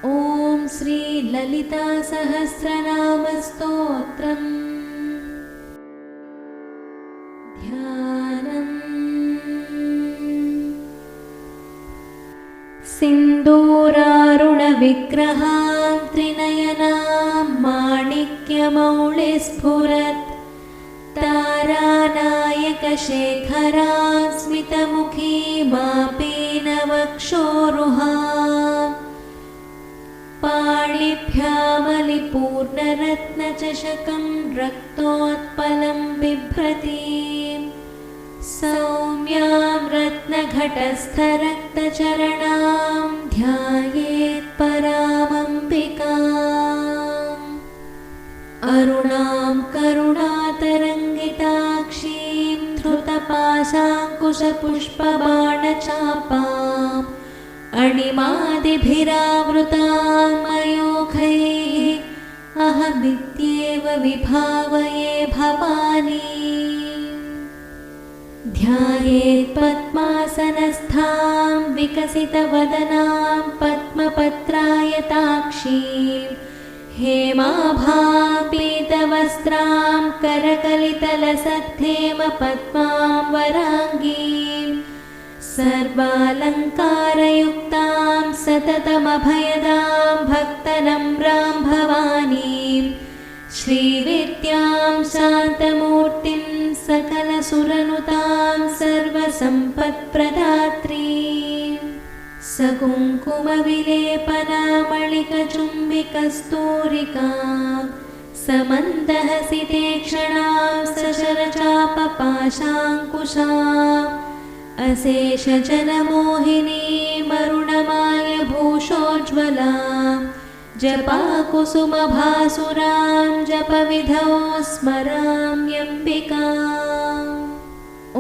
ॐ श्री ललिता सहस्रनाम स्तोत्रम्। ध्यानम्। सिन्दूरारुणविग्रहां त्रिनयनां माणिक्यमौलिस्फुरत् तारानायकशेखरां स्मितमुखीमापीनवक्षोरुहां पाणिभ्यामलिपूर्णरत्नचषकं रक्तोत्पलं बिभ्रतीं सौम्यां रत्नघटस्थरक्तचरणां ध्यायेत् परामम्बिकाम्। अरुणां करुणातरङ्गिताक्षीं धृतपाशाङ्कुशपुष्पबाणचापाम् अणिमादिभिरावृतां मयूखैः अहमित्येव विभावये भवानीम्। ध्यायेत् पद्मासनस्थां विकसितवदनां पद्मपत्रायताक्षीं हेमाभां पीतवस्त्रां करकलितलसद्धेमपद्मां वराङ्गीं सर्वालङ्कारयुक्तां सततमभयदां भक्तनम्रां भवानीं श्रीविद्यां शान्तमूर्तिं सकलसुरनुतां सर्वसम्पत्प्रदात्रीं सकुङ्कुमविलेपनामणिकचुम्बिकस्तूरिकां समन्दहसितेक्षणां सशरचापपाशाङ्कुशाम् अशेषजनमोहिनीमरुणमाल्यभूषोज्ज्वलां जपाकुसुमभासुरां जपविधौ स्मराम्यम्बिकाम्। ॐ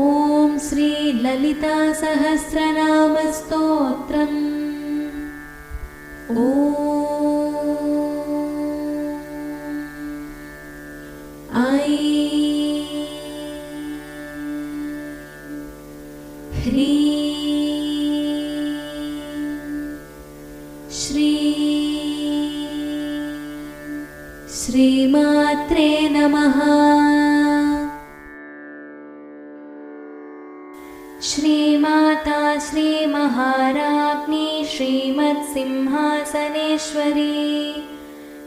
श्री ललिता सहस्रनाम स्तोत्रम्। ॐ ऐं ह्रीं श्रीं श्रीमात्रे नमः। श्रीमाता श्रीमहाराज्ञी श्रीमत्सिंहासनेश्वरी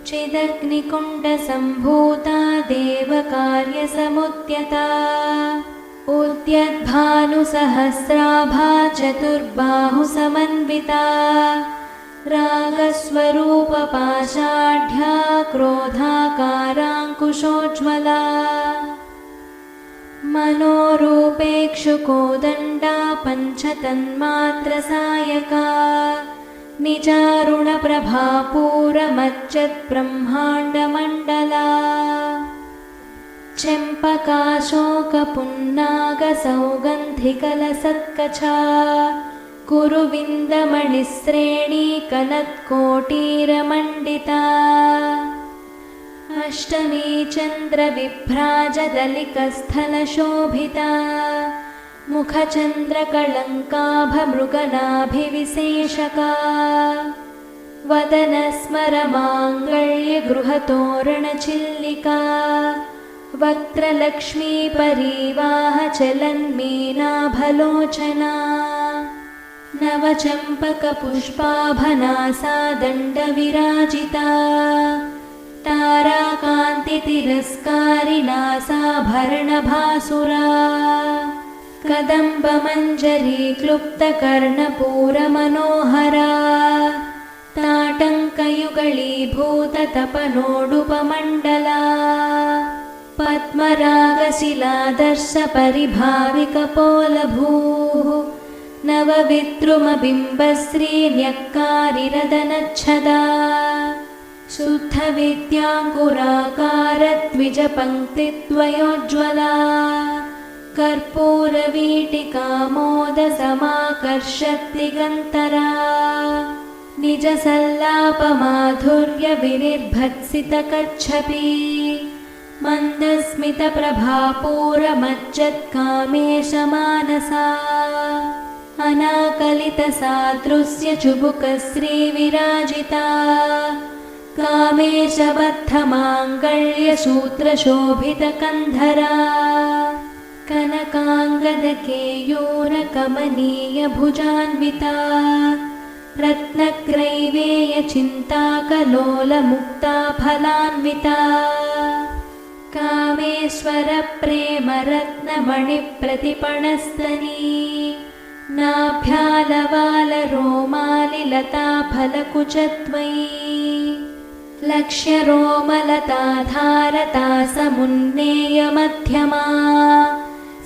चिदग्निकुण्डसम्भूता देवकार्यसमुद्यता उद्यद्भानुसहस्राभा चतुर्बाहुसमन्विता रागस्वरूपपाषाढ्या क्रोधाकाराङ्कुशोज्ज्वला मनोरूपेक्षुकोदण्डा पञ्चतन्मात्रसायका निजारुणप्रभापूरमच्युतब्रह्माण्डमण्डला चम्पकाशोकपुन्नागसौगन्धिकलसत्कचा कुरुविन्दमणिश्रेणीकनत्कोटीरमण्डिता अष्टमी चन्द्रविभ्राजदलिकस्थलशोभिता मुखचन्द्रकलङ्काभमृगनाभिविशेषका वदनस्मरमाङ्गल्यगृहतोरणचिल्लिका वक्त्रलक्ष्मीपरीवाहचलन्मीनाभलोचना नवचम्पकपुष्पाभनासा दण्डविराजिता ताराकान्तितिरस्कारिणासाभरणभासुरा कदम्बमञ्जरी क्लुप्तकर्णपूरमनोहरा ताटङ्कयुगलीभूततपनोडुपमण्डला पद्मरागशिलादर्शपरिभाविकपोलभूः नवविद्रुमबिम्बश्रीन्यक्कारिरदनच्छदा शुद्धविद्याङ्कुराकारद्विजपङ्क्तिद्वयोज्ज्वला कर्पूरवीटिकामोदसमाकर्षद्दिगन्तरा निजसल्लापमाधुर्यविनिर्भत्सितकच्छपी मन्दस्मितप्रभापूरमज्जत्कामेशमानसा अनाकलितसादृश्य चुबुकश्रीविराजिता कामेशबद्धमाङ्गल्यसूत्रशोभितकन्धरा कनकाङ्गदकेयूरकमनीयभुजान्विता रत्नग्रैवेयचिन्ताकलोलमुक्ता फलान्विता कामेश्वरप्रेमरत्नमणिप्रतिपणस्तनी नाभ्यालवालरोमालिलता फलकुचत्वयी लक्ष्यरोमलताधारता समुन्नेयमध्यमा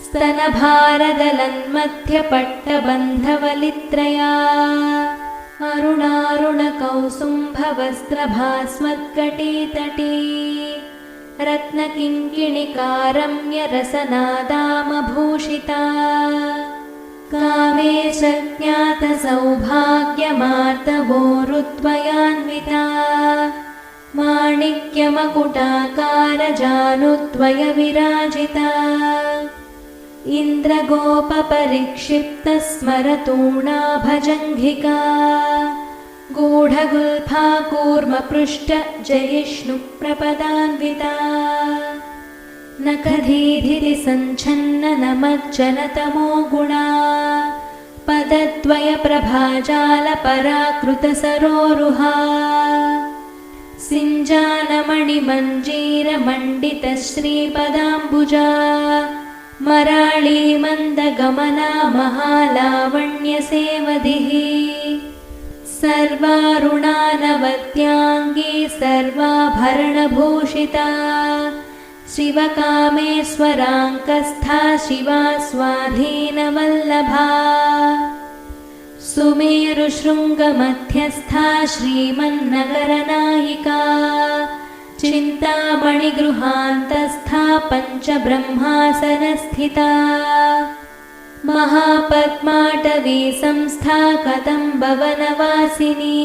स्तनभारदलन्मध्यपट्टबन्धवलित्रया अरुणारुणकौसुम्भवस्त्रभास्वत्कटीतटी रत्नकिङ्किणिकारम्यरसनादामभूषिता कामेशज्ञातसौभाग्यमार्तवोरुद्वयान्विता माणिक्यमकुटाकारजानुद्वयविराजिता इन्द्रगोपपरिक्षिप्तस्मरतूणाभजङ्घिका गूढगुल्फा कूर्मपृष्ठजयिष्णुप्रपदान्विता नखधीधिरिसञ्छन्ननमज्जनतमो गुणा पदद्वयप्रभाजालपराकृतसरोरुहा सिञ्जानमणिमञ्जीरमण्डितश्रीपदाम्बुजा मराळीमन्दगमना महालावण्यसेवधिः सर्वारुणानवद्याङ्गी सर्वाभरणभूषिता शिवकामेश्वराङ्कस्था शिवा स्वाधीनवल्लभा सुमेरुशृङ्गमध्यस्था श्रीमन्नगरनायिका चिन्तामणिगृहान्तस्था पञ्चब्रह्मासनस्थिता महापद्माटवी संस्था कदम्बवनवासिनी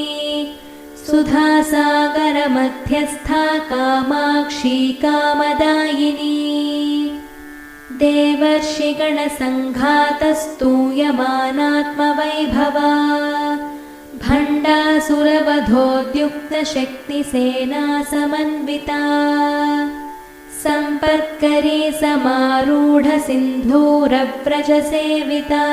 सुधासागरमध्यस्था कामाक्षी कामदायिनी देवर्षिगणसङ्घातस्तूयमानात्मवैभवा भण्डासुरवधोद्युक्तशक्तिसेना समन्विता सम्पत्करी समारूढसिन्धूरव्रजसेविता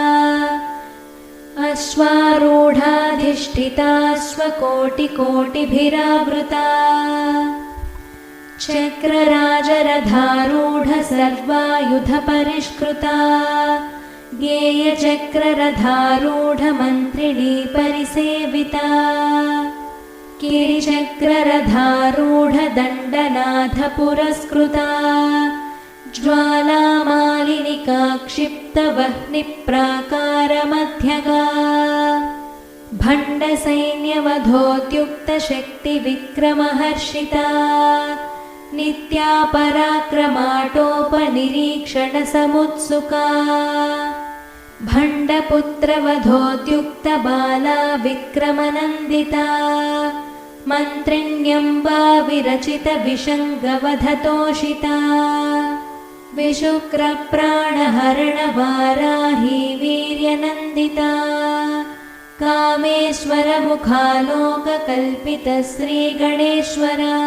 अश्वारूढाधिष्ठिताश्वकोटिकोटिभिरावृता चक्रराजरथारूढ सर्वायुधपरिष्कृता गेयचक्ररथारूढमन्त्रिणी परिसेविता गिरिचक्ररथारूढदण्डनाथपुरस्कृता ज्वालामालिनिका क्षिप्तवह्निप्राकारमध्यगा भण्डसैन्यवधोद्युक्तशक्तिविक्रमहर्षिता नित्या पराक्रमाटोपनिरीक्षणसमुत्सुका भण्डपुत्रवधोद्युक्तबाला विक्रमनन्दिता मन्त्रिण्यम्बा विरचितविषङ्गवधतोषिता विशुक्रप्राणहरणवाराही वीर्यनन्दिता कामेश्वरमुखालोककल्पितश्रीगणेश्वरा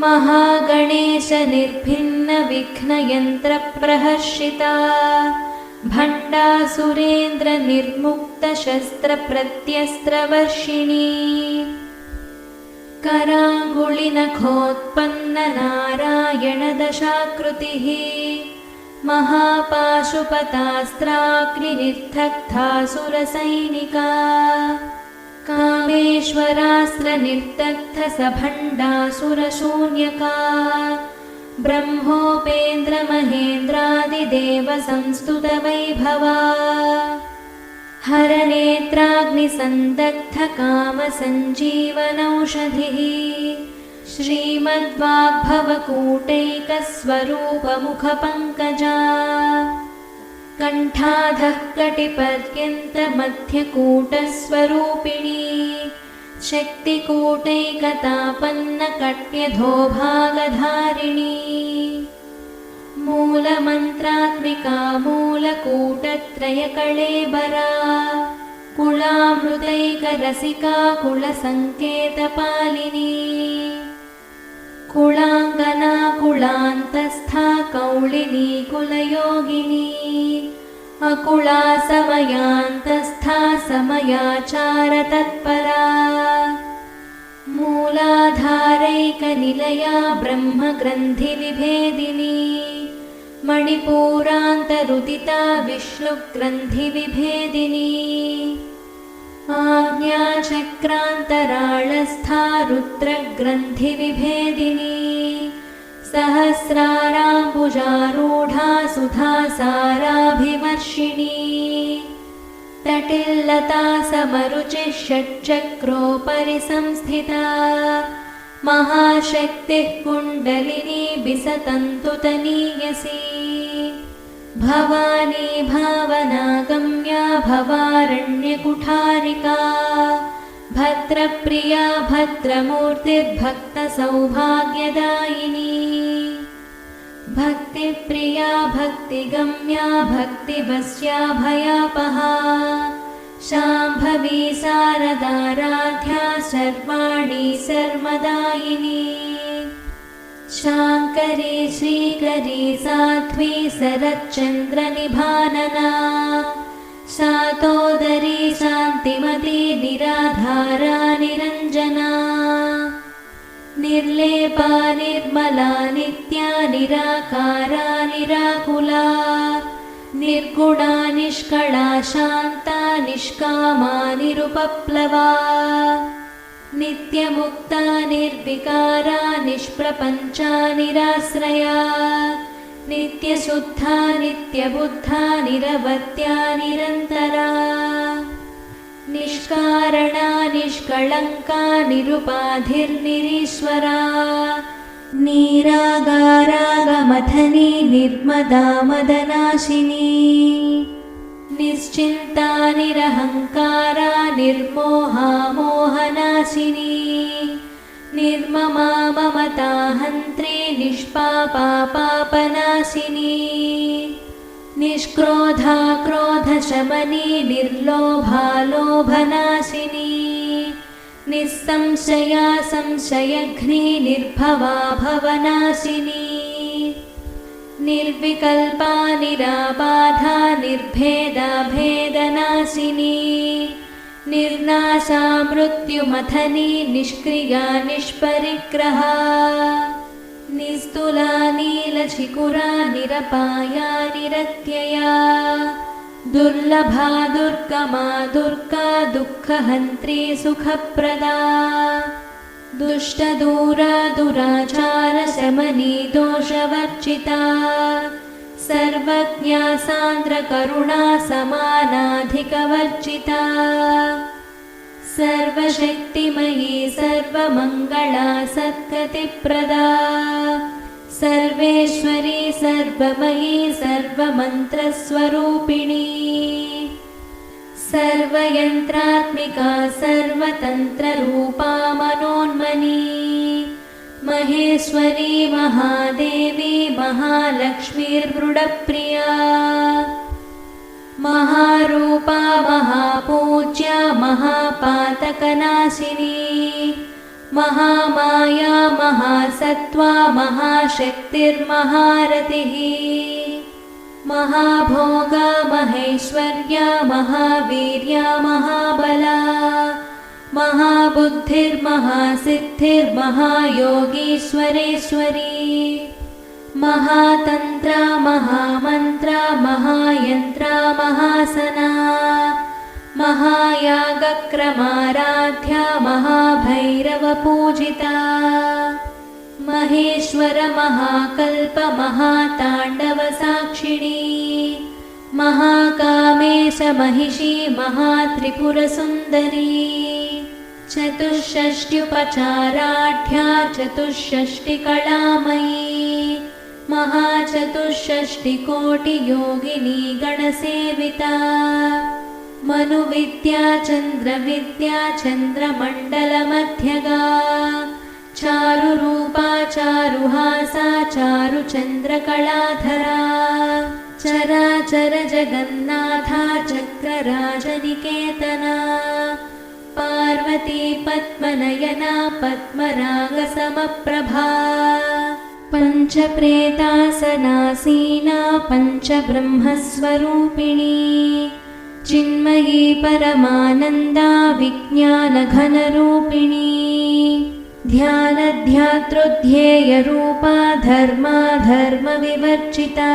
महागणेशनिर्भिन्नविघ्नयन्त्रप्रहर्षिता भण्डासुरेन्द्रनिर्मुक्तशस्त्रप्रत्यस्त्रवर्षिणी कराङ्गुलिनखोत्पन्ननारायणदशाकृतिः महापाशुपतास्त्राग्निनिर्दग्धासुरसैनिका कामेश्वरास्त्रनिर्दग्धसभण्डासुरशून्यका ब्रह्मोपेन्द्रमहेन्द्रादिदेवसंस्तुतवैभवा हरनेत्राग्निसन्दग्धकामसञ्जीवनौषधिः श्रीमद्वाग्भवकूटैकस्वरूपमुखपङ्कजा कण्ठाधः कटिपर्यन्तमध्यकूटस्वरूपिणी शक्तिकूटैकतापन्नकट्यधोभागधारिणी मूलमन्त्रात्मिका मूलकूटत्रयकळेबरा कुलामृतैकरसिका कुलसङ्केतपालिनी कुलाङ्गना कुलान्तस्था कौलिनी कुलयोगिनी अकुला समयान्तस्था समयाचारतत्परा मूलाधारैकनिलया ब्रह्मग्रन्थिविभेदिनी मणिपूरान्तरुदिता विष्णुग्रन्थिविभेदिनी आज्ञाचक्रान्तराळस्था रुद्रग्रन्थिविभेदिनी सहस्राराम्बुजारूढा सुधासाराभिवर्षिणी तटिल्लता समरुचिः षट्चक्रोपरि संस्थिता महाशक्तिः कुण्डलिनी बिसतन्तुतनीयसी भवानी भावनागम्या भवारण्यकुठारिका भद्रप्रिया भद्रमूर्तिर्भक्तसौभाग्यदायिनी भक्तिप्रिया भक्तिगम्या भक्तिवस्या भयापहा शाम्भवी शारदाराध्या सर्वाणि सर्वदायिनी शाङ्करी श्रीकरी साध्वी शरच्चन्द्रनिभानना शातोदरी शान्तिमती निराधारा निरञ्जना निर्लेपा निर्मला नित्या निराकारा निराकुला निर्गुणा निष्कळा शान्ता निष्कामा निरुपप्लवा नित्यमुक्ता निर्विकारा निष्प्रपञ्चा निराश्रया नित्यशुद्धा नित्यबुद्धा निरवत्या निरन्तरा निष्कारणा निष्कळङ्का निरुपाधिर्निरीश्वरा निरागारागमथनी निर्मदा मदनाशिनी निश्चिन्ता निरहङ्कारा निर्मोहा मोहनाशिनी निर्ममा ममताहन्त्री निष्पापा पापनाशिनी निष्क्रोधा क्रोधशमनी निर्लोभा लोभनाशिनी निस्संशया संशयघ्नी निर्भवा भवनाशिनी निर्विकल्पा निराबाधा निर्भेदा भेदनाशिनी निर्नाशा मृत्युमथनी निष्क्रिया निष्परिग्रहा निस्तुला नीलशिखुरा निरपाया निरत्यया दुर्लभा दुर्गमा दुर्गा दुःखहन्त्री सुखप्रदा दुष्टदूरा दुराचारशमनी दोषवर्जिता सर्वज्ञा सान्द्रकरुणा समानाधिकवर्जिता सर्वशक्तिमयी सर्वमङ्गला सद्गतिप्रदा सर्वेश्वरी सर्वमयी सर्वमन्त्रस्वरूपिणी सर्वयन्त्रात्मिका सर्वतन्त्ररूपा मनोन्मनी महेश्वरी महादेवी महालक्ष्मीर्मृडप्रिया महारूपा महापूज्या महापातकनाशिनी महामाया महासत्त्वा महाशक्तिर्महारतिः महाभोगा महेश्वर्या महावीर्या महाबला महाबुद्धिर्महासिद्धिर्महायोगीश्वरेश्वरी महातन्त्रा महामन्त्रा महायन्त्रा महासना महायागक्रमाराध्या महाभैरवपूजिता महेश्वर महाकल्प महाताण्डवसाक्षिणी महाकामेश महिषी महात्रिपुरसुन्दरी चतुष्षष्ट्युपचाराढ्या चतुष्षष्टिकलामयी महाचतुष्षष्टिकोटियोगिनी गणसेविता मनुविद्या चन्द्रविद्या चन्द्रमण्डलमध्यगा चारुरूपा चारुहासा चारुचन्द्रकलाधरा चराचर जगन्नाथा चक्रराजनिकेतना पार्वती पद्मनयना पद्मरागसमप्रभा पञ्चप्रेतासनासीना पञ्चब्रह्मस्वरूपिणी चिन्मयी परमानन्दा विज्ञानघनरूपिणी ध्यानध्यातृध्येयरूपा धर्माधर्मविवर्जिता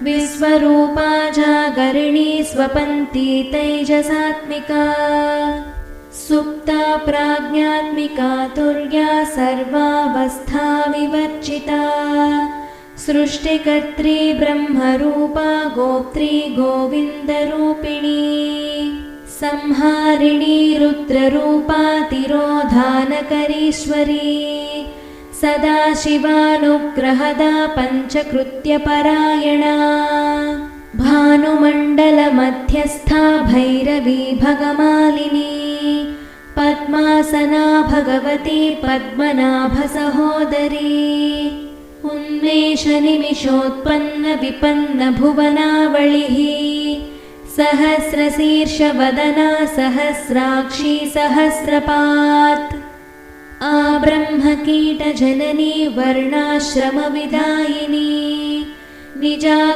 विश्वरूपा जागरिणी स्वपन्ती तैजसात्मिका सुप्ता प्राज्ञात्मिका तुर्या सर्वावस्था विवर्जिता सृष्टिकर्त्री ब्रह्मरूपा गोप्त्री गोविन्दरूपिणी संहारिणी रुद्ररूपा तिरोधानकरीश्वरी सदाशिवानुग्रहदा पञ्चकृत्यपरायणा भानुमण्डलमध्यस्था भैरवी भगमालिनी पद्मासना भगवती पद्मनाभसहोदरी उन्मेषनिमिषोत्पन्न विपन्न भुवनावलिः सहस्रशीर्षवदना सहस्राक्षी सहस्रपात् आब्रह्मकीटजननी वर्णाश्रमविदायिनी निजाज्ञारूपनिगमा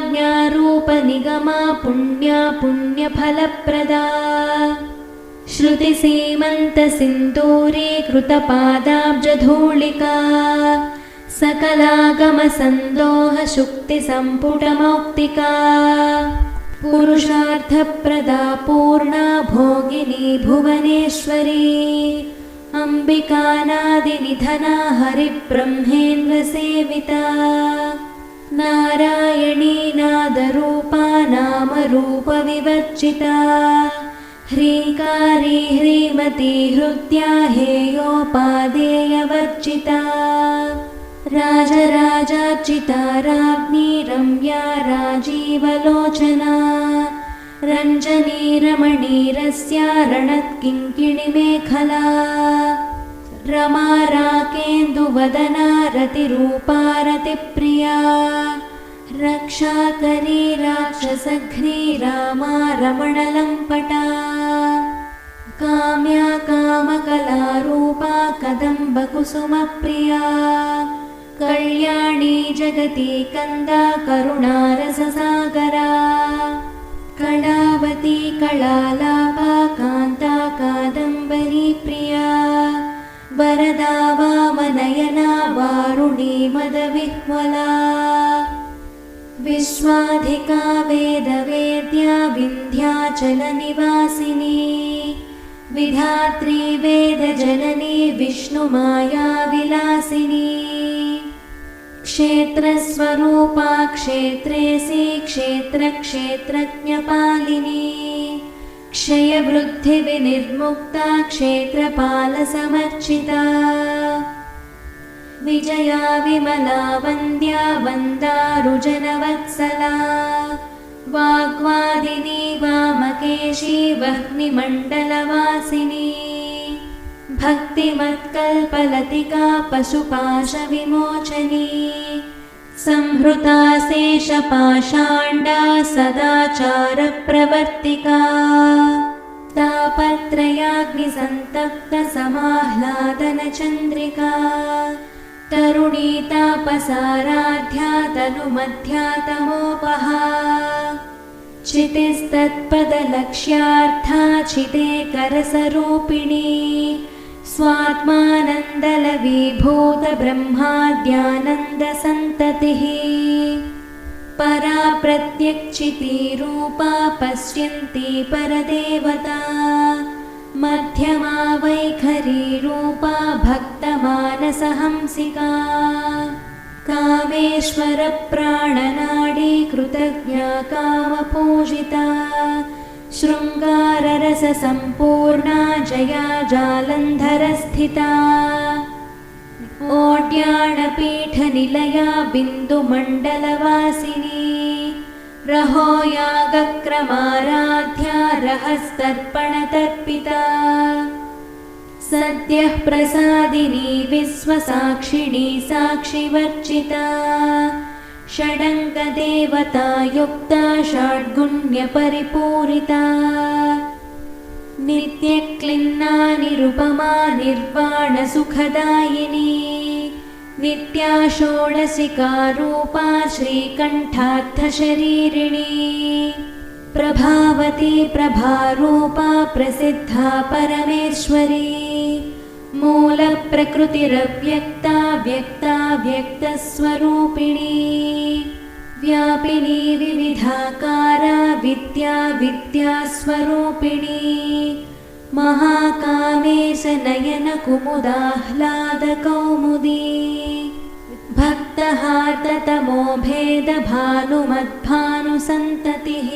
पुण्या पुण्यफलप्रदा श्रुतिसीमन्तसिन्दूरीकृतपादाब्जधूलिका सकलागमसन्दोहशुक्तिसम्पुटमौक्तिका पुरुषार्थप्रदा पूर्णा भोगिनी भुवनेश्वरी अम्बिकानादिनिधना हरिब्रह्मेन्द्रसेविता नारायणी नादरूपा नामरूपविवर्जिता ह्रीङ्कारी ह्रीमती हृद्या हेयोपादेयवर्जिता राजराजार्चिता राज्ञी रम्या राजीवलोचना रञ्जनी रमणीरस्या रणत्किङ्किणिमेखला रमा राकेन्दुवदना रतिरूपा रतिप्रिया रक्षाकरी राक्षसघ्नी रामा रमणलम्पटा काम्या कामकलारूपा कदम्बकुसुमप्रिया कल्याणी जगती कन्दा करुणारससागरा कलावती कलालापा कान्ता कादम्बरी प्रिया वरदा वामनयना वारुणी मदविह्वला विश्वाधिका वेदवेद्या विन्ध्याचलनिवासिनी विधात्री वेदजननी विष्णुमाया विलासिनी क्षेत्रस्वरूपा क्षेत्रेसी क्षेत्रक्षेत्रज्ञपालिनी क्षयवृद्धिविनिर्मुक्ता क्षेत्रपालसमर्चिता विजया विमला वन्द्या वन्दारुजनवत्सला वाग्वादिनी वामकेशी वह्निमण्डलवासिनी भक्तिमत्कल्पलतिका पशुपाशविमोचनी संहृता शेषपाषाण्डा सदाचारप्रवर्तिका तापत्रयाग्निसन्तप्तसमाह्लादनचन्द्रिका तरुणी तापसाराध्या तनुमध्या तमोपहा चितिस्तत्पदलक्ष्यार्था चिते करसरूपिणी स्वात्मानन्दलवीभूतब्रह्माद्यानन्दसन्ततिः परा प्रत्यक्षितीरूपा पश्यन्ती परदेवता मध्यमा वैखरीरूपा भक्तमानसहंसिका कामेश्वरप्राणनाडी कृतज्ञा कामपूजिता शृङ्गाररससम्पूर्णा जया जालन्धरस्थिता ओड्याणपीठनिलया बिन्दुमण्डलवासिनी रहो यागक्रमाराध्या रहस्तर्पणतर्पिता सद्यः प्रसादिनी विश्वसाक्षिणी साक्षिवर्चिता षडङ्गदेवतायुक्ता षड्गुण्यपरिपूरिता नित्यक्लिन्ना निरुपमा निर्वाणसुखदायिनी नित्या षोडशिका रूपा श्रीकण्ठार्थशरीरिणी प्रभावती प्रभारूपा प्रसिद्धा परमेश्वरी मूलप्रकृतिरव्यक्ता व्यक्ता व्यक्तस्वरूपिणी व्यापिनी विविधाकारा विद्या विद्यास्वरूपिणी महाकामेशनयनकुमुदाह्लादकौमुदी भक्तहार्दतमो भेदभानुमद्भानुसन्ततिः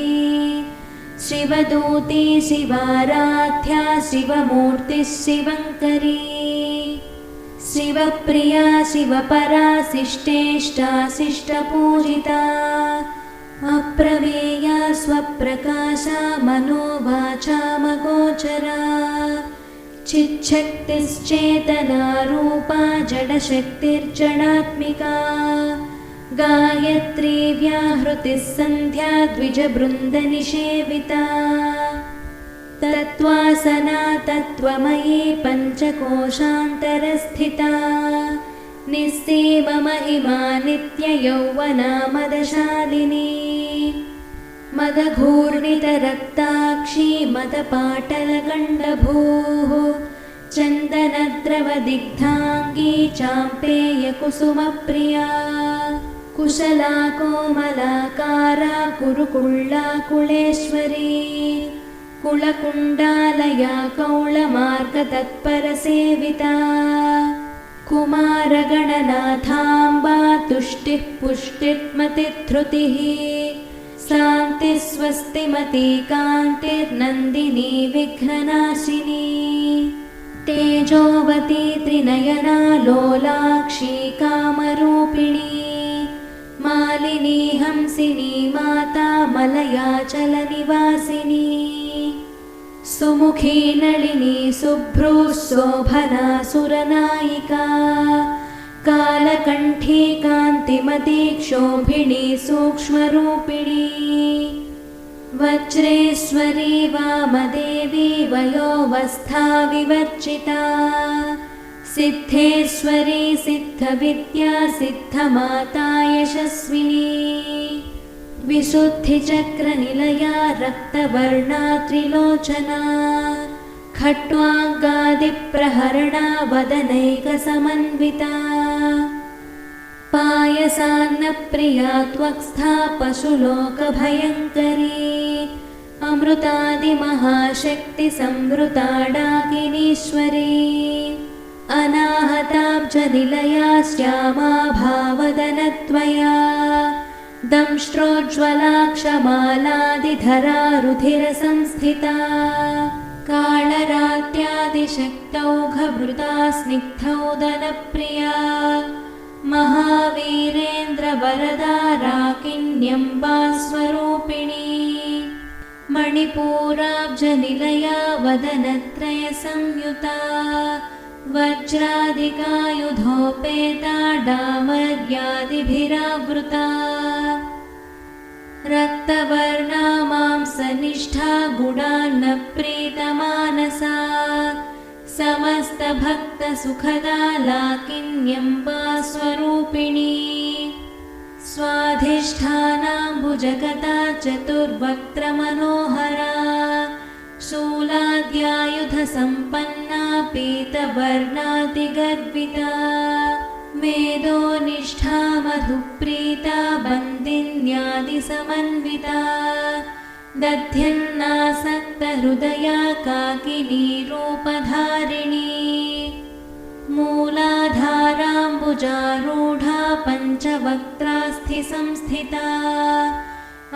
शिवदूती शिवाराध्या शिवमूर्तिः शिवङ्करी शिवप्रिया शिवपरा शिष्टेष्टा शिष्टपूजिता अप्रमेया स्वप्रकाशा मनोवाचामगोचरा चिच्छक्तिश्चेतना रूपा जडशक्तिर्जडात्मिका गायत्री व्याहृतिः सन्ध्या द्विजबृन्दनिषेविता तत्त्वासना तत्त्वमयी पञ्चकोशान्तरस्थिता निस्सीममहिमा नित्ययौवना मदशालिनी मदघूर्णितरक्ताक्षी मदपाटलगण्डभूः चन्दनद्रवदिग्धाङ्गी चाम्पेयकुसुमप्रिया कुशला कोमलाकारा कुरुकुळ्ळा कुळेश्वरी कुलकुण्डालया कौळमार्गतत्परसेविता कुमारगणनाथाम्बा तुष्टिः पुष्टिर्मतिधृतिः शान्तिः स्वस्तिमती कान्तिर्नन्दिनी विघ्ननाशिनी तेजोवती त्रिनयना लोलाक्षी कामरूपिणी मालिनी हंसिनी माता मलयाचलनिवासिनी सुमुखी नलिनी शुभ्रूः शोभना सुरनायिका कालकण्ठी कान्तिमती क्षोभिणी सूक्ष्मरूपिणी वज्रेश्वरी वामदेवी वयोवस्था विवर्जिता सिद्धेश्वरी सिद्धविद्या सिद्धमाता यशस्विनी विशुद्धिचक्रनिलया रक्तवर्णा त्रिलोचना खट्वाङ्गादिप्रहरणा वदनैकसमन्विता पायसान्नप्रिया त्वक्स्था पशुलोकभयङ्करी अमृतादिमहाशक्तिसंवृता डाकिनीश्वरी अनाहताब्जनिलया श्यामा भावदनत्वया दंष्ट्रोज्ज्वलाक्षमालादिधरा रुधिरसंस्थिता कालरात्यादिशक्तौघभृता स्निग्धौदनप्रिया महावीरेन्द्रवरदा राकिन्यम्बा स्वरूपिणी मणिपूराब्जनिलया वदनत्रयसंयुता वज्रादिकायुधोपेता डामर्यादिभिरावृता रक्तवर्णा मांसनिष्ठा गुडान्नप्रीतमानसा समस्तभक्तसुखदा लाकिन्यम्बा स्वरूपिणी स्वाधिष्ठानाम्बुजगता चतुर्वक्त्रमनोहरा शूलाद्यायुधसम्पन्ना पीतवर्णातिगर्विता मेधोनिष्ठा मधुप्रीता बन्दिन्यादिसमन्विता दध्यन्नासक्तहृदया काकिनी रूपधारिणी मूलाधाराम्बुजारूढा पञ्चवक्त्रास्थिसंस्थिता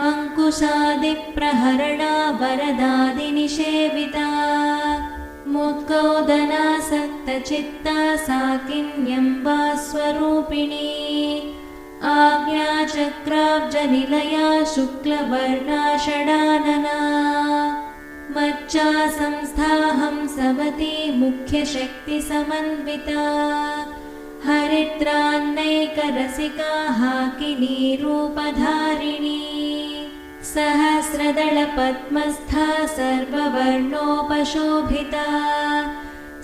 अङ्कुशादिप्रहरणा वरदादिनिषेविता मुद्गौदनासक्तचित्ता साकिन्यम्बा स्वरूपिणी आज्ञाचक्राब्जनिलया शुक्लवर्णा षडानना मच्चा संस्थाहं सवती मुख्यशक्तिसमन्विता हरिद्रान्नैकरसिका हाकिनी रूपधारिणी सहस्रदलपद्मस्था सर्ववर्णोपशोभिता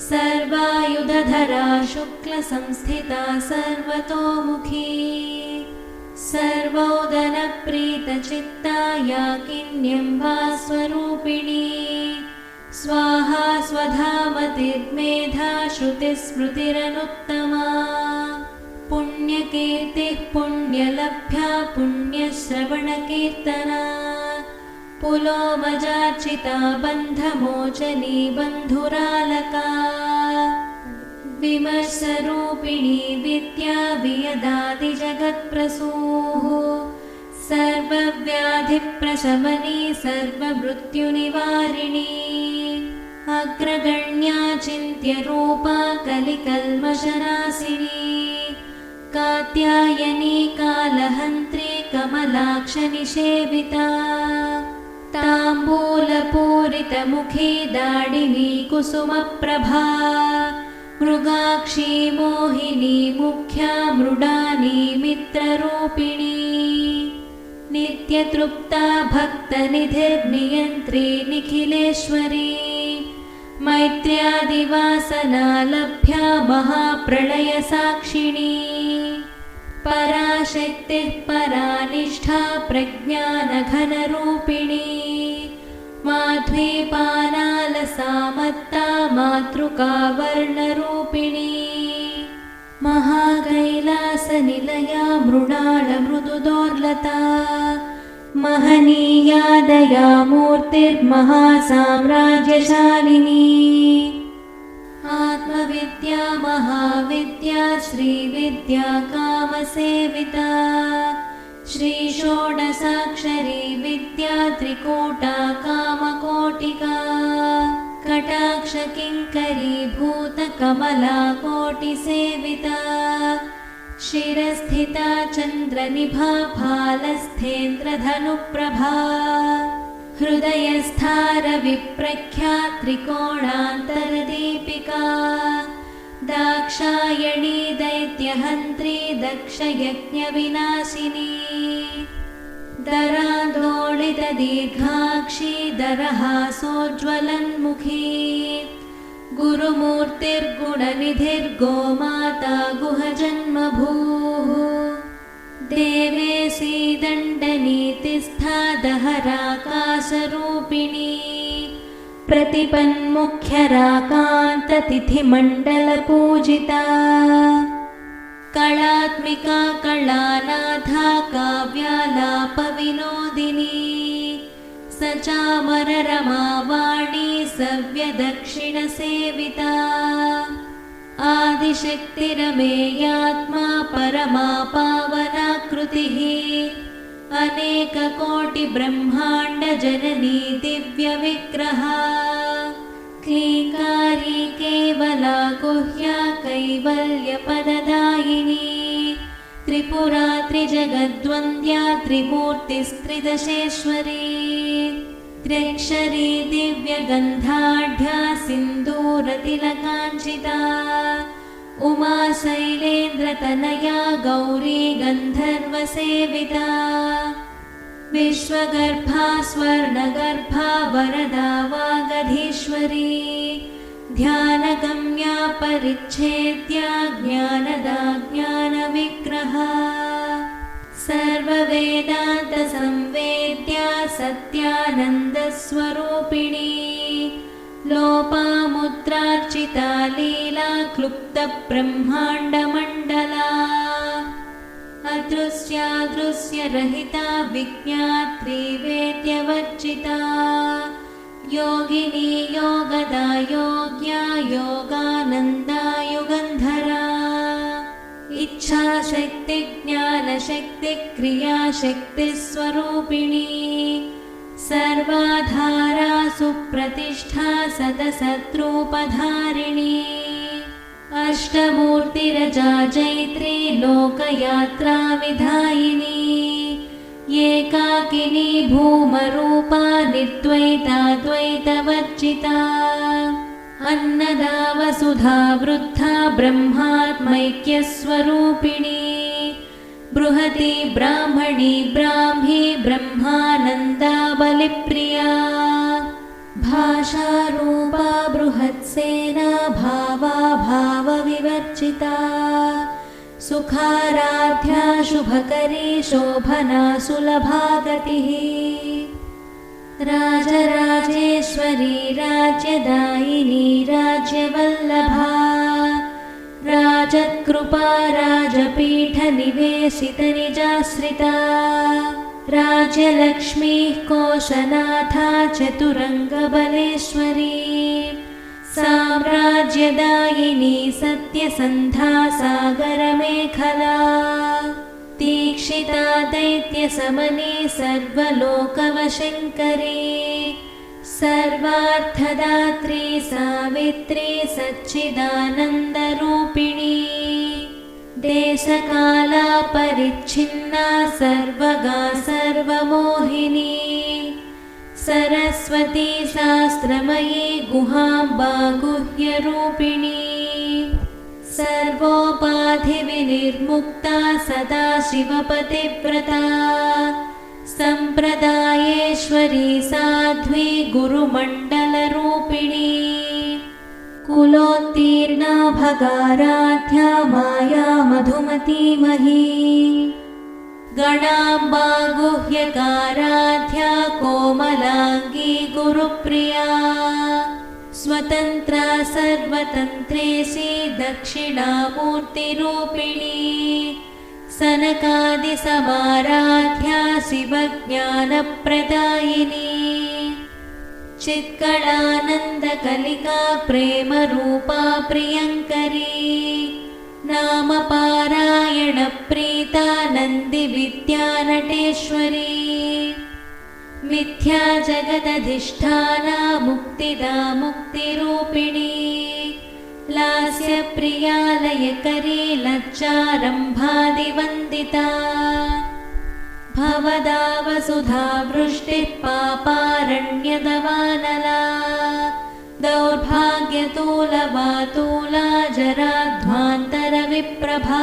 सर्वायुधधरा शुक्लसंस्थिता सर्वतोमुखी सर्वोदनप्रीतचित्ता याकिन्यम्बा स्वरूपिणी स्वाहा स्वधामतिर्मेधा श्रुतिस्मृतिरनुत्तमा पुण्यकीर्तिः पुण्यलभ्या पुण्यश्रवणकीर्तना पुलोमजार्चिता बन्धमोचनी बन्धुरालका विमर्शरूपिणी विद्या वियदादिजगत्प्रसूः सर्वव्याधिप्रशमनी सर्वमृत्युनिवारिणी अग्रगण्या चिन्त्यरूपा कलिकल्मषनाशिनी कात्यायनी कालहन्त्री कमलाक्षनिषेविता ताम्बूलपूरितमुखी दाडिनी कुसुमप्रभा मृगाक्षी मोहिनी मुख्या मृडानी मित्ररूपिणी नित्यतृप्ता भक्तनिधिर्नियन्त्री निखिलेश्वरी मैत्र्यादिवासना लभ्या महाप्रलयसाक्षिणी पराशक्तिः परानिष्ठा प्रज्ञानघनरूपिणी माध्वीपानालसामत्ता मातृका वर्णरूपिणी महाकैलासनिलया मृणालमृदुदोर्लता महनीया दया मूर्तिर्महासाम्राज्यशालिनी आत्मविद्या महाविद्या श्रीविद्या कामसेविता श्रीषोडशाक्षरी विद्या त्रिकूटा कामकोटिका कटाक्षकिङ्करी भूतकमला कोटिसेविता शिरस्थिता चन्द्रनिभा फालस्थेन्द्रधनुप्रभा हृदयस्थारविप्रख्या त्रिकोणान्तरदीपिका दाक्षायणी दैत्यहन्त्री दक्षयज्ञविनाशिनी दरादोलितदीर्घाक्षी दरहासोज्ज्वलन्मुखी गुरुमूर्तिर्गुणनिधिर्गोमाता गुहजन्मभूः देवेशी दण्डनीतिस्था दहराकाशरूपिणी प्रतिपन्मुख्यराकान्ततिथिमण्डलपूजिता कलात्मिका कलानाथा काव्यालापविनोदिनी सचामररमावाणी सव्यदक्षिणसेविता आदिशक्तिरमेयात्मा परमा पावनाकृतिः अनेककोटिब्रह्माण्डजननी दिव्यविग्रहा क्लीकारी केवला गुह्या कैवल्यपददायिनी त्रिपुरा त्रिजगद्वन्द्या त्रिमूर्तिस्त्रिदशेश्वरी त्र्यक्षरी दिव्यगन्धाढ्या सिन्दूरतिलकाञ्चिता उमा शैलेन्द्रतनया गौरी गन्धर्वसेविता विश्वगर्भा स्वर्णगर्भा वरदा वागधीश्वरी ध्यानगम्या परिच्छेद्या ज्ञानदा ज्ञानविग्रहा सर्ववेदान्तसंवेद्या सत्यानन्दस्वरूपिणी लोपामुद्रार्चिता लीला क्लुप्तब्रह्माण्डमण्डला अदृश्यादृश्यरहिता विज्ञात्री वेद्यवर्जिता योगिनी योगदा योग्या योगानन्दा युगन्धरा इच्छाशक्ति ज्ञानशक्ति क्रियाशक्तिस्वरूपिणी सर्वाधारा सुप्रतिष्ठा सदसद्रूपधारिणी अष्टमूर्तिरजा जैत्री लोकयात्रा विधायिनी एकाकिनी भूमरूपा निर्द्वैताद्वैतवर्जिता अन्नदा वसुधा वृद्धा ब्रह्मात्मैक्यस्वरूपिणी बृहती ब्राह्मणी ब्राह्मी ब्रह्मानन्दा बलिप्रिया भाषारूपा बृहत्सेना भावा भावविवर्जिता सुखाराध्या शुभकरी शोभना सुलभा गतिः राजराजेश्वरी राज्यदायिनी राज्यवल्लभा राजत्कृपा राजपीठनिवेशितनिजाश्रिता राज्यलक्ष्मीः कोशनाथा चतुरङ्गबलेश्वरी साम्राज्यदायिनी सत्यसन्धा सागरमेखला दीक्षिता दैत्यशमनी सर्वलोकवशङ्करी सर्वार्थदात्री सावित्री सच्चिदानन्दरूपिणी देशकालापरिच्छिन्ना सर्वगा सर्वमोहिनी सरस्वती शास्त्रमयी गुहाम्बा गुह्यरूपिणी सर्वोपाधिविनिर्मुक्ता सदा शिवपतिव्रता सम्प्रदायेश्वरी साध्वी गुरुमण्डलरूपिणी कुलोत्तीर्णा भगाराध्या माया मधुमतीमही गणाम्बा गुह्यकाराध्या कोमलाङ्गी गुरुप्रिया स्वतन्त्रा सर्वतन्त्रेशी दक्षिणामूर्तिरूपिणी सनकादिसमाराध्या शिवज्ञानप्रदायिनी चित्कलानन्दकलिका प्रेमरूपा प्रियङ्करी नामपारायणप्रीता नन्दिविद्यानटेश्वरी मिथ्या जगदधिष्ठाना मुक्तिदा मुक्तिरूपिणी लास्यप्रिया लयकरी लज्जारम्भादिवन्दिता भवदा वसुधा वृष्टिः पापारण्यदवानला दौर्भाग्यतूलवातूला जराध्वान्तरविप्रभा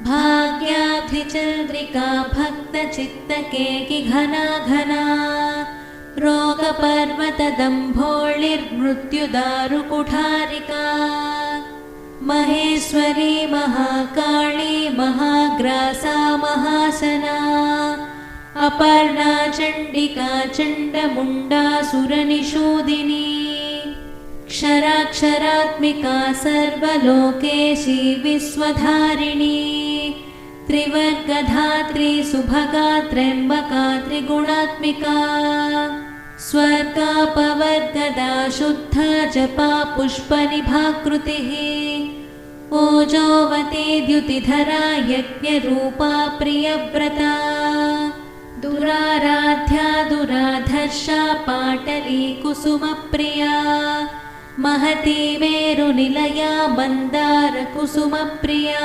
भाग्याब्धिचन्द्रिका भक्तचित्तकेकि घना घना रोगपर्वतदम्भोळिर्मृत्युदारुकुठारिका महेश्वरी महाकाली महाग्रासा महासना अपर्णा चण्डिका चण्डमुण्डा सुरनिषूदिनी क्षराक्षरात्मिका सर्वलोकेशी विश्वधारिणी त्रिवर्गधात्री सुभगा त्र्यम्बका त्रिगुणात्मिका स्वर्गापवर्गदा शुद्धा जपा पुष्पनिभाकृतिः ओजोवती द्युतिधरा यज्ञरूपा प्रियव्रता दुराराध्या दुराधर्षा पाटली कुसुमप्रिया महती मेरुनिलया मन्दारकुसुमप्रिया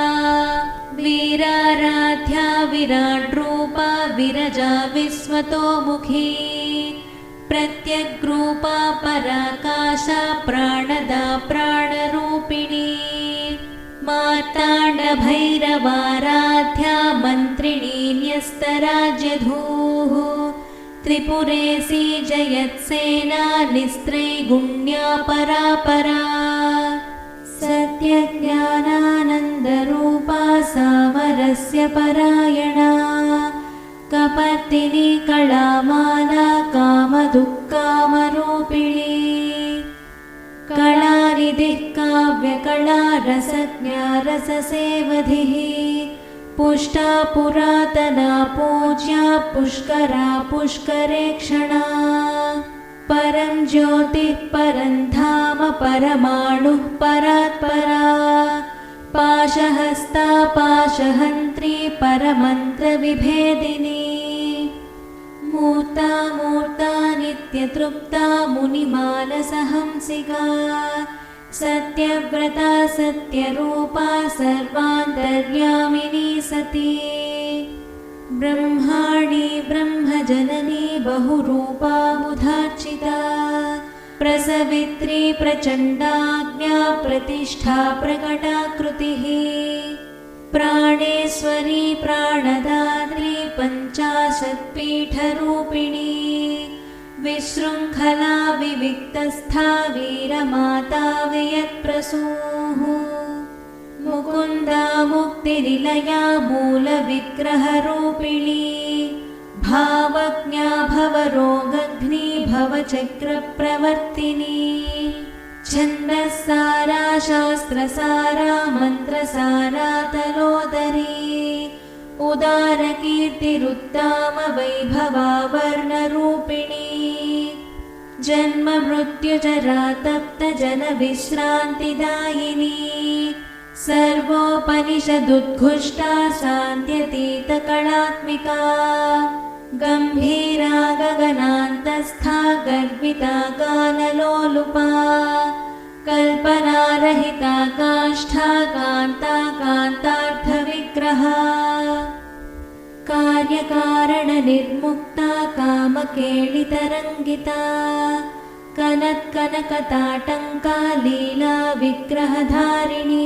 वीराराध्या विराड्रूपा विरजा विश्वतोमुखी प्रत्यग्रूपा पराकाशा प्राणदा प्राणरूपिणी मार्ताण्डभैरवाराध्या मन्त्रिणी न्यस्तराज्यधूः त्रिपुरेशी जयत्सेना निस्त्रैगुण्या परापरा सत्यज्ञानानन्दरूपा सामरस्य परायणा कपर्दिनी कलामाला कामदुःखामरूपिणी कलानिधिः काव्यकला रसज्ञा रससेवधिः पुष्टा पुरातना पूज्या पुष्करा पुष्करेक्षणा परं ज्योतिः परं धाम परमाणुः परात्परा पाशहस्ता पाशहन्त्री परमन्त्रविभेदिनी मूर्ता मूर्ता नित्यतृप्ता मुनिमानसहंसिका सत्यव्रता सत्यरूपा सर्वान्तर्यामिनी सती ब्रह्माणि ब्रह्मजननी बहुरूपा बुधार्चिता प्रसवित्री प्रचण्डाज्ञा प्रतिष्ठा प्रकटाकृतिः प्राणेश्वरी प्राणदात्री पञ्चाशत्पीठरूपिणी विशृङ्खला विविक्तस्था वीरमाता वियत्प्रसूः मुकुन्दा मुक्तिनिलया मूलविग्रहरूपिणी भावज्ञा भवरोगघ्नी भवचक्रप्रवर्तिनी छन्दस्सारा शास्त्रसारा मन्त्रसारा तलोदरी उदारकीर्तिरुत्तामवैभवा वर्णरूपिणी जन्म मृत्युजरा तप्तजनविश्रान्तिदायिनी सर्वोपनिषदुद्घुष्टा शान्त्यतीतकलात्मिका गम्भीरा गगनान्तस्था गर्विता गानलोलुपा कल्पनारहिता काष्ठा कान्ता कान्तार्थविग्रहा कार्यकारणनिर्मुक्ता कामकेलितरङ्गिता कनत्कनकताटङ्का लीला विग्रहधारिणी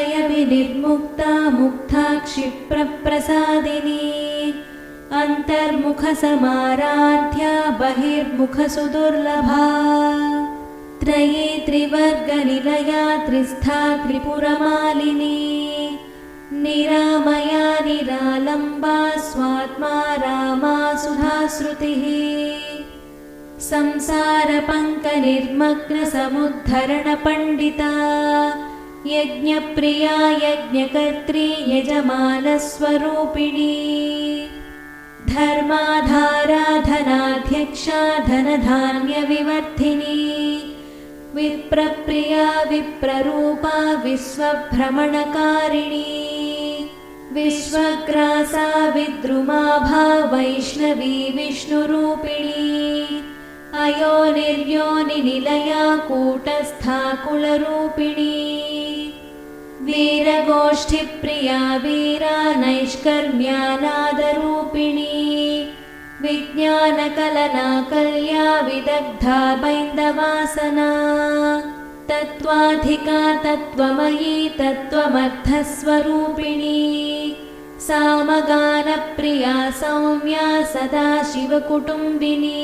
अजाक्षयविनिर्मुक्ता मुग्धा क्षिप्रप्रसादिनी अन्तर्मुखसमाराध्या बहिर्मुखसुदुर्लभा त्रयी त्रिवर्गनिलया त्रिस्था त्रिपुरमालिनी निरामया निरालम्बा स्वात्मा रामा सुधाश्रुतिः संसारपङ्कनिर्मग्नसमुद्धरणपण्डिता यज्ञप्रिया यज्ञकर्त्री यजमानस्वरूपिणी धर्माधारा धनाध्यक्षा धनधान्यविवर्धिनी विप्रप्रिया विप्ररूपा विश्वभ्रमणकारिणी विश्वग्रासा विद्रुमाभा वैष्णवी विष्णुरूपिणी अयोनिर्योनिनिलया कूटस्था कुलरूपिणी वीरगोष्ठिप्रिया वीरा नैष्कर्म्यानादरूपिणी विज्ञानकलना कल्या विदग्धा बैन्दवासना तत्त्वाधिका तत्त्वमयी तत्त्वमर्थस्वरूपिणी सामगानप्रिया सौम्या सदाशिवकुटुम्बिनी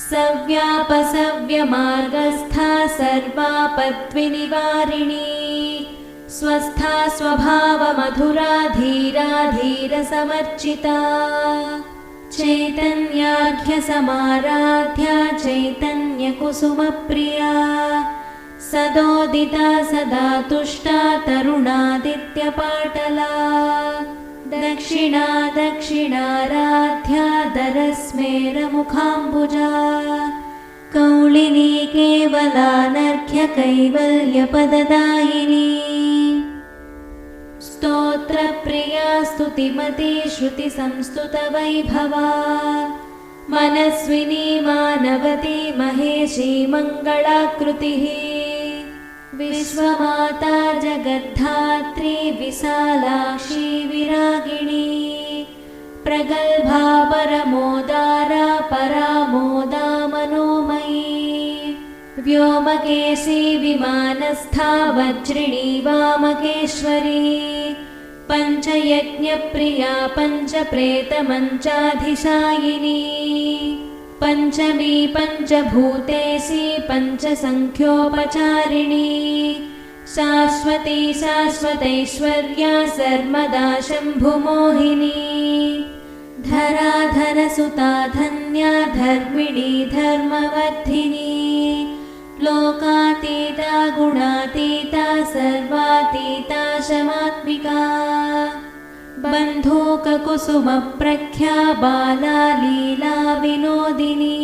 सव्यापसव्यमार्गस्था सर्वापद्विनिवारिणी स्वस्था स्वभावमधुरा धीरा धीरसमर्चिता चैतन्याख्यसमाराध्या चैतन्यकुसुमप्रिया सदोदिता सदा तुष्टा तरुणादित्यपाटला दक्षिणा दक्षिणाराध्या दरस्मेरमुखाम्बुजा कौलिनी केवलानर्घ्य कैवल्यपददायिनी स्तोत्रप्रिया स्तुतिमती श्रुतिसंस्तुतवैभवा मनस्विनी मानवती महेशी मङ्गलाकृतिः विश्वमाता जगद्धात्री विशालाक्षी विरागिणी प्रगल्भा परमोदारा परामोदा मनोमयी व्योमकेशी विमानस्था वज्रिणी वामकेश्वरी पञ्चयज्ञप्रिया पञ्चप्रेतमञ्चाधिशायिनी पञ्चमी पञ्चभूतेशी पञ्चसङ्ख्योपचारिणी शाश्वती शाश्वतैश्वर्या सर्वदा शम्भुमोहिनी धराधरसुता धन्या धर्मिणी धर्मवर्धिनी लोकातीता गुणातीता सर्वातीता शमात्मिका बन्धूककुसुमप्रख्या बाला लीला विनोदिनी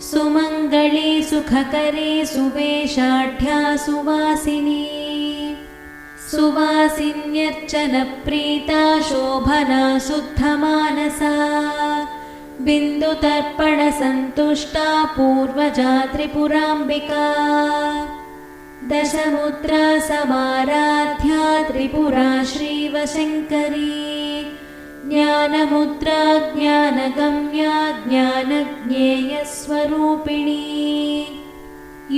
सुमङ्गली सुखकरी सुवेशाढ्या सुवासिनी सुवासिन्यर्चनप्रीता शोभना शुद्धमानसा बिन्दुतर्पणसन्तुष्टा पूर्वजा त्रिपुराम्बिका दशमुद्रा समाराध्या त्रिपुरा श्रीवशङ्करी ज्ञानमुद्रा ज्ञानगम्या ज्ञानज्ञेयस्वरूपिणी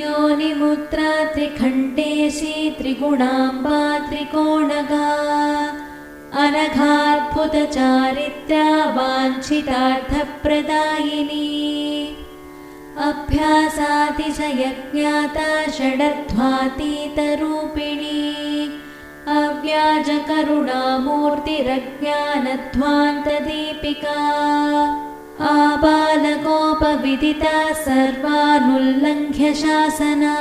योनिमुद्रा त्रिखण्डेशी त्रिगुणाम्बा त्रिकोणगा अनघाद्भुतचारित्र्या वाञ्छितार्थप्रदायिनी अभ्यासातिशयज्ञाता षडध्वातीतरूपिणी अव्याजकरुणामूर्तिरज्ञानध्वान्तदीपिका आबालगोपविदिता सर्वानुल्लङ्घ्य शासना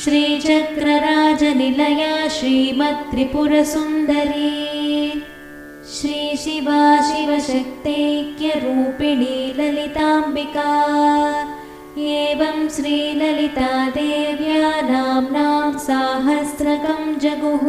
श्रीचक्रराजनिलया श्रीमत्त्रिपुरसुन्दरी श्रीशिवा शिवशक्तैक्यरूपिणी ललिताम्बिका एवं श्रीललितादेव्या नाम्नां साहस्रकं जगुः।